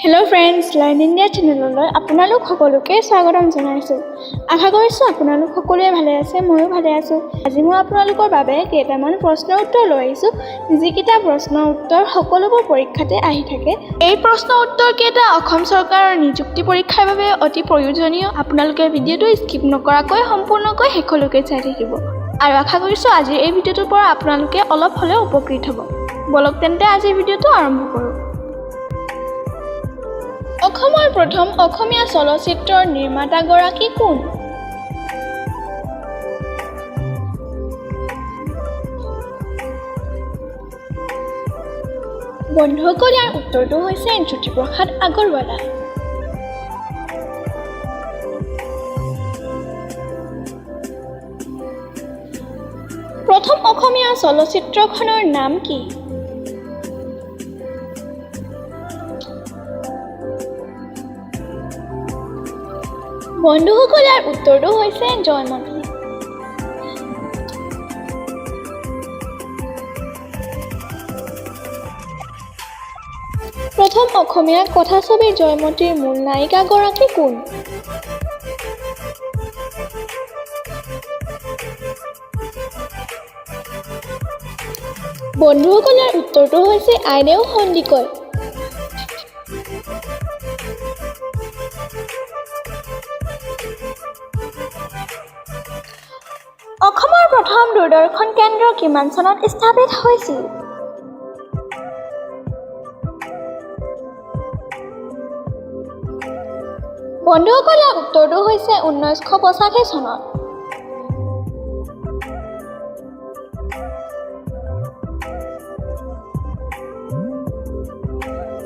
Hello' friends, learn India চেনেললৈ আপোনালোক সকলোকে স্বাগতম জনাইছোঁ। আশা কৰিছোঁ আপোনালোক সকলোৱে ভালে আছে, ময়ো ভালে আছোঁ। আজি মই আপোনালোকৰ বাবে কেইটামান প্ৰশ্নৰ উত্তৰ লৈ আহিছোঁ, যিকেইটা প্ৰশ্নৰ উত্তৰ সকলোবোৰ পৰীক্ষাতে আহি থাকে। এই প্ৰশ্নৰ উত্তৰকেইটা অসম চৰকাৰৰ নিযুক্তি পৰীক্ষাৰ বাবে অতি প্ৰয়োজনীয়। আপোনালোকে ভিডিঅ'টো স্কিপ নকৰাকৈ সম্পূৰ্ণকৈ শেষলৈকে চাই থাকিব আৰু আশা কৰিছোঁ আজিৰ এই ভিডিঅ'টোৰ পৰা আপোনালোকে অলপ হ'লেও উপকৃত হ'ব। বলক তেন্তে আজিৰ ভিডিঅ'টো আৰম্ভ কৰোঁ। অসমৰ প্ৰথম অসমীয়া চলচ্চিত্ৰৰ নিৰ্মাতাগৰাকী কোন? বন্ধুসকল, ইয়াৰ উত্তৰটো হৈছে জ্যোতিপ্ৰসাদ আগৰৱালা। প্ৰথম অসমীয়া চলচ্চিত্ৰখনৰ নাম কি? বন্ধুসকল, ইয়াৰ উত্তৰটো হৈছে জয়মতী। প্ৰথম অসমীয়া কথাছবি জয়মতীৰ মূল নায়িকাগৰাকী কোন? বন্ধুসকল, ইয়াৰ উত্তৰটো হৈছে আইদেউ সন্দিকৈ। অসমৰ প্ৰথম দূৰদৰ্শন কেন্দ্ৰ কিমান চনত স্থাপিত হৈছিল? বন্ধুসকল, ইয়াৰ উত্তৰটো হৈছে 1985 চনত।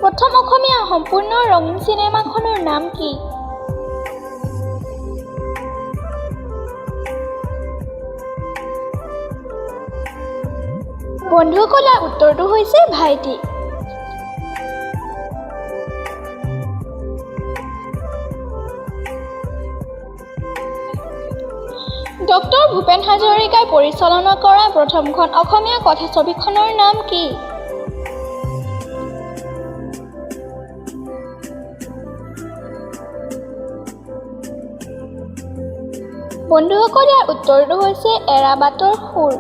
প্ৰথম অসমীয়া সম্পূৰ্ণ ৰঙীন চিনেমাখনৰ নাম কি? বন্ধুসকল, ইয়াৰ উত্তৰটো হৈছে ভাইটি। ডক্টৰ ভূপেন হাজৰিকাই পৰিচালনা কৰা প্ৰথমখন অসমীয়া কথাছবিখনৰ নাম কি? বন্ধুসকল, ইয়াৰ উত্তৰটো হৈছে এৰাবাটৰ সুৰ।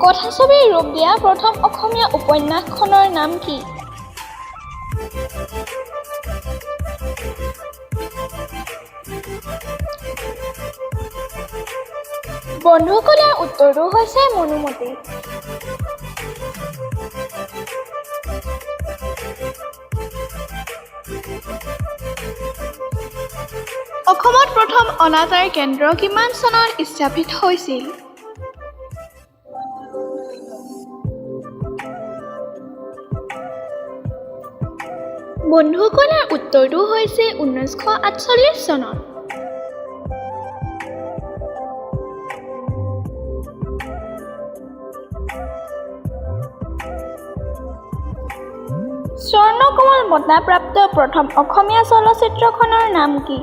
কথাছবিৰ ৰূপ দিয়া প্ৰথম অসমীয়া উপন্যাসখনৰ নাম কি? বন্ধুসকল, ইয়াৰ উত্তৰটো হৈছে মনোমতী। অসমত প্ৰথম অনাতাঁৰ কেন্দ্ৰ কিমান চনত স্থাপিত হৈছিল? বন্ধুসকল, ইয়াৰ উত্তৰটো হৈছে 1948 চনত। স্বৰ্ণকমল বঁটাপ্ৰাপ্ত প্ৰথম অসমীয়া চলচ্চিত্ৰখনৰ নাম কি?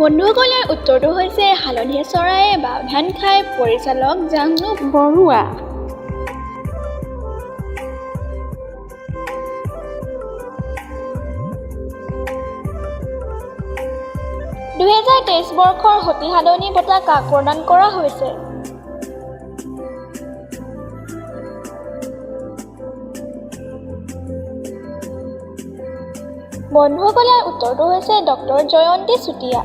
বন্ধুসকল, ইয়াৰ উত্তৰটো হৈছে হালধীয়া চৰায়ে বাওধান খায়, পৰিচালক জাহ্নু বৰুৱা। 2023 বৰ্ষৰ সতী সাধনী বঁটা কাক প্ৰদান কৰা হৈছে? বন্ধুসকল, ইয়াৰ উত্তৰটো হৈছে ডক্টৰ জয়ন্তী চুতীয়া।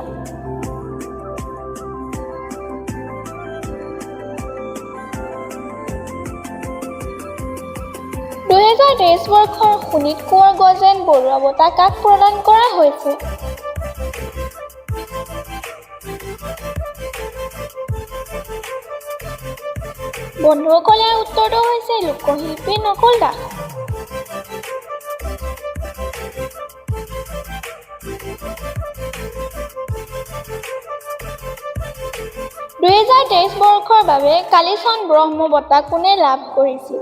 2023 বৰ্ষৰ সুনীত কোঁৱৰ গজেন বৰুৱা বঁটা কাক প্ৰদান কৰা হৈছে? বন্ধুসকল, ইয়াৰ উত্তৰটো হৈছে লোকশিল্পী নকুল দাস। 2023 বৰ্ষৰ বাবে কালিচৰণ ব্ৰহ্ম বঁটা কোনে লাভ কৰিছিল?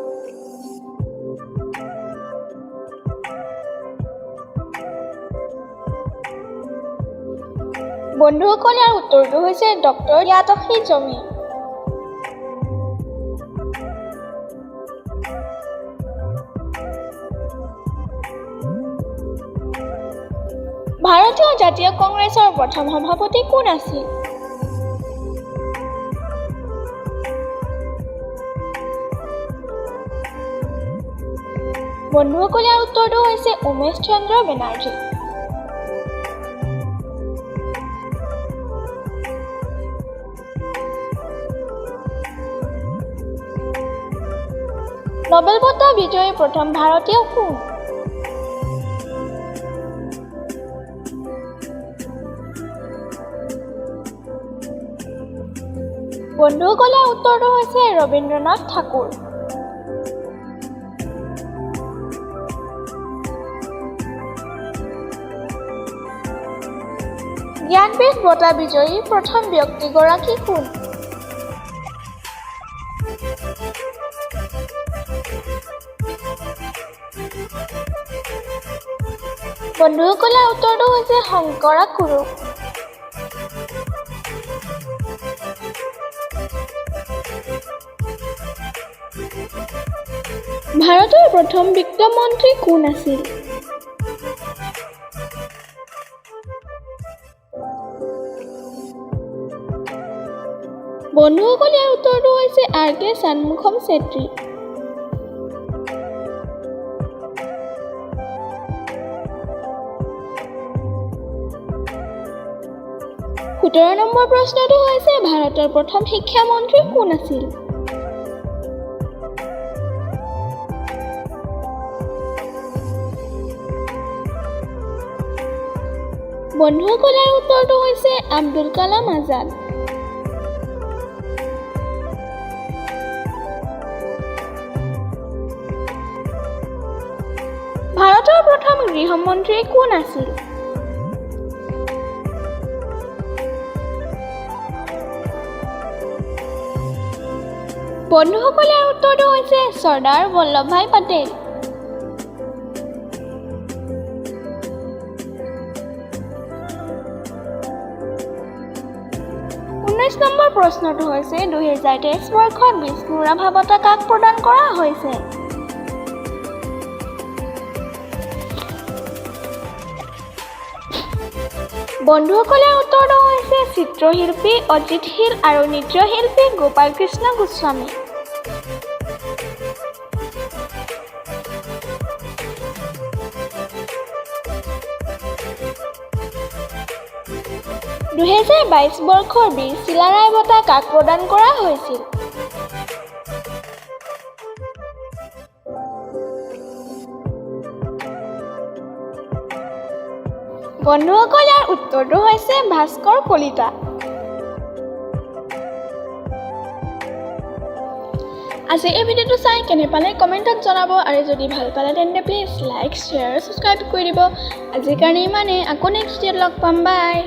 বন্ধুসকল ইয়াৰ উত্তৰটো হৈছে ডক্টৰ ইয়াতফি জমি। ভাৰতীয় জাতীয় কংগ্ৰেছৰ প্ৰথম সভাপতি কোন আছিল? বন্ধুসকল ইয়াৰ উত্তৰটো হৈছে উমেশ চন্দ্ৰ বেনাৰ্জী। নোবেল বঁটা বিজয়ী প্ৰথম ভাৰতীয় কোন? বন্ধুসকল ইয়াৰ উত্তৰটো হৈছে ৰবীন্দ্ৰনাথ ঠাকুৰ। জ্ঞানপীঠ বঁটা বিজয়ী প্ৰথম ব্যক্তিগৰাকী কোন? বন্ধুসকল ইয়াৰ উত্তৰটো হৈছে শংকৰা কুৰুপ। ভাৰতৰ প্ৰথম বিত্তমন্ত্ৰী কোন আছিল? বন্ধুসকল ইয়াৰ উত্তৰটো হৈছে R.K. Shanmugam Chetty। সোতৰ নম্বৰ প্ৰশ্নটো হৈছে ভাৰতৰ প্ৰথম শিক্ষামন্ত্ৰী কোন আছিল? বন্ধুসকল ইয়াৰ উত্তৰটো হৈছে আব্দুল কালাম আজাদ। ভাৰতৰ প্ৰথম গৃহমন্ত্ৰী কোন আছিল? বন্ধুসকল ইয়াৰ উত্তৰটো হৈছে চৰ্দাৰ বল্লভভাই পেটেল। 19 নম্বৰ প্ৰশ্নটো হৈছে 2023 বৰ্ষত বিষ্ণু ৰাভা বঁটা কাক প্ৰদান কৰা হৈছে? বন্ধুসকল ইয়াৰ উত্তৰটো হৈছে চিত্ৰশিল্পী অজিত শীল আৰু নৃত্যশিল্পী গোপাল কৃষ্ণ গোস্বামী। (2022 বৰ্ষৰ বীৰ চিলাৰায় বঁটা কাক প্ৰদান কৰা হৈছিল? বন্ধুসকল ইয়াৰ উত্তৰটো হৈছে ভাস্কৰ কলিতা। আজি এই ভিডিঅ'টো চাই কেনে পালে কমেণ্টত জনাব আৰু যদি ভাল পালে তেন্তে প্লিজ লাইক, শ্বেয়াৰ, ছাবস্ক্ৰাইব কৰি দিব। আজিৰ কাৰণে ইমানেই, আকৌ নেক্সট ভিডিঅ'ত লগ পাম। বাই।